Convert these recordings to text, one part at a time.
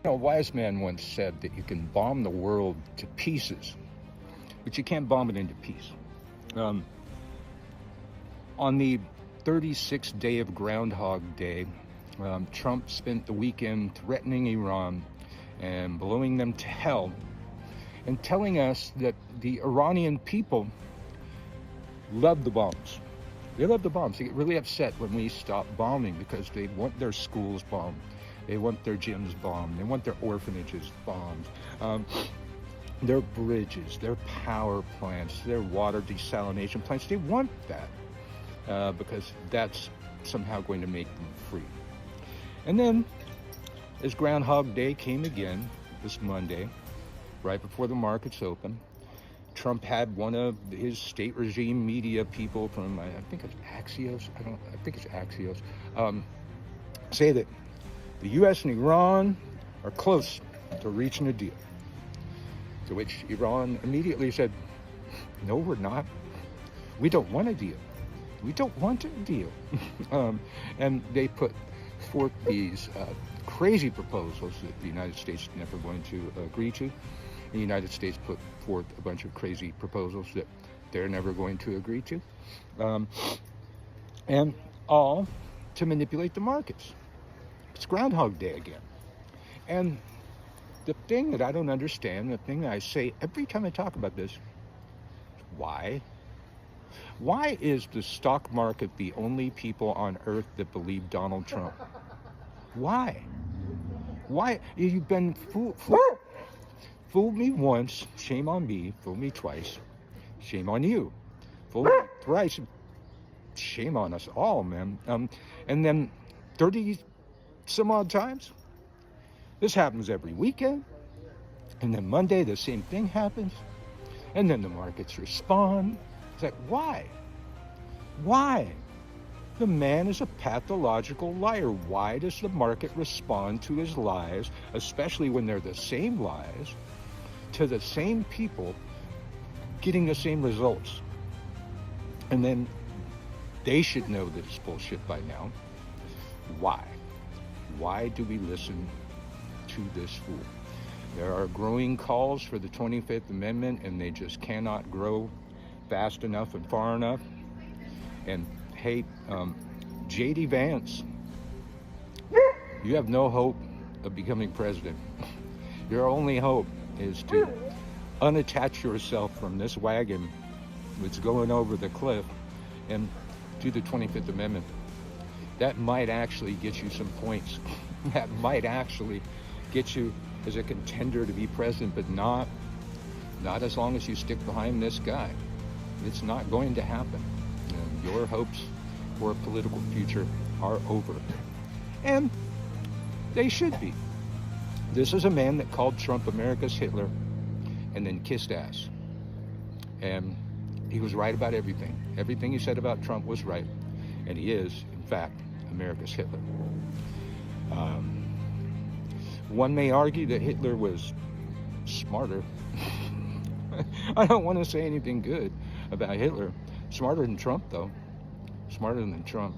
A wise man once said that you can bomb the world to pieces, but you can't bomb it into peace. On the 36th day of Groundhog Day, Trump spent the weekend threatening Iran and blowing them to hell, and telling us that the Iranian people love the bombs. They love the bombs. They get really upset when we stop bombing because they want their schools bombed. They want their gyms bombed. They want their orphanages bombed. Their bridges, their power plants, their water desalination plants. They want that because that's somehow going to make them free. And then, as Groundhog Day came again this Monday, right before the markets open, Trump had one of his state regime media people from, I think it's Axios, say that the U.S. and Iran are close to reaching a deal. To which Iran immediately said, no, we're not. We don't want a deal. We don't want a deal. And they put forth these crazy proposals that the United States is never going to agree to. The United States put forth a bunch of crazy proposals that they're never going to agree to. And all to manipulate the markets. It's Groundhog Day again. And the thing that I don't understand, the thing that I say every time I talk about this, why? Why is the stock market the only people on earth that believe Donald Trump? Why? Why? You've been fooled me once, shame on me. Fooled me twice, shame on you. Fooled me thrice, shame on us all, man. And then 30 some odd times. This happens every weekend. And then Monday, the same thing happens. And then the markets respond. It's like, why? Why? The man is a pathological liar. Why does the market respond to his lies, especially when they're the same lies, to the same people getting the same results? And then they should know that it's bullshit by now. Why? Why do we listen to this fool? There are growing calls for the 25th Amendment, and they just cannot grow fast enough and far enough. And hey, J.D. Vance, you have no hope of becoming president. Your only hope is to unattach yourself from this wagon that's going over the cliff and do the 25th Amendment. That might actually get you some points. That might actually get you as a contender to be president, but not as long as you stick behind this guy. It's not going to happen. Your hopes for a political future are over. And they should be. This is a man that called Trump America's Hitler and then kissed ass. And he was right about everything. Everything he said about Trump was right. And he is, in fact, America's Hitler. One may argue that Hitler was smarter. I don't want to say anything good about Hitler. Smarter than Trump, though. Smarter than Trump.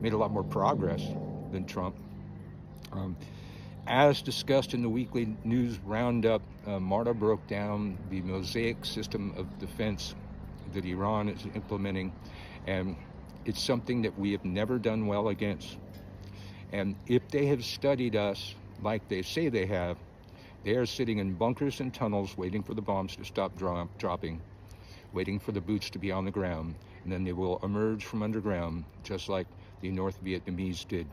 Made a lot more progress than Trump. As discussed in the weekly news roundup, Marta broke down the mosaic system of defense that Iran is implementing, and it's something that we have never done well against. And if they have studied us like they say they have, they are sitting in bunkers and tunnels waiting for the bombs to stop dropping, waiting for the boots to be on the ground, and then they will emerge from underground, just like the North Vietnamese did.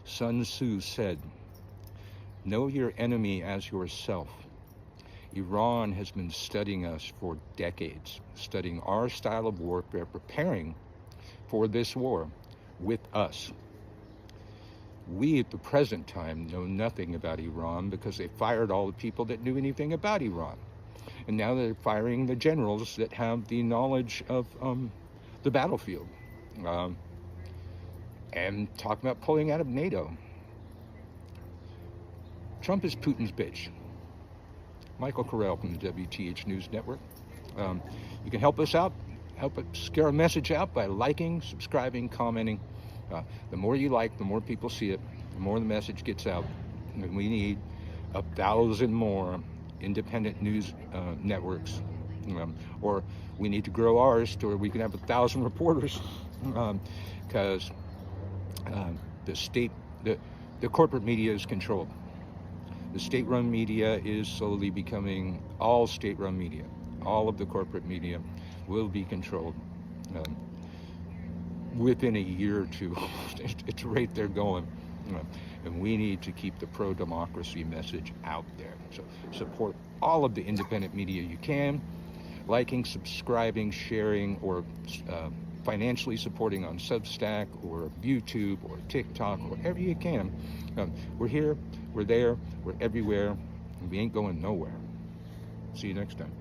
Sun Tzu said, "Know your enemy as yourself." Iran has been studying us for decades, studying our style of warfare, preparing for this war with us. We, at the present time, know nothing about Iran because they fired all the people that knew anything about Iran. And now they're firing the generals that have the knowledge of the battlefield. And talking about pulling out of NATO. Trump is Putin's bitch. Michael Carell from the WTH News Network. You can help us out, help us get our message out by liking, subscribing, commenting. The more you like, the more people see it. the more the message gets out. And we need 1,000 more independent news networks, or we need to grow ours to where we can have 1,000 reporters, because the corporate media is controlled. The state-run media is slowly becoming all state-run media. All of the corporate media will be controlled within a year or two. It's right there going. And we need to keep the pro-democracy message out there. So support all of the independent media you can, liking, subscribing, sharing, or financially supporting on Substack or YouTube or TikTok, or whatever you can. We're here, we're there, we're everywhere, and we ain't going nowhere. See you next time.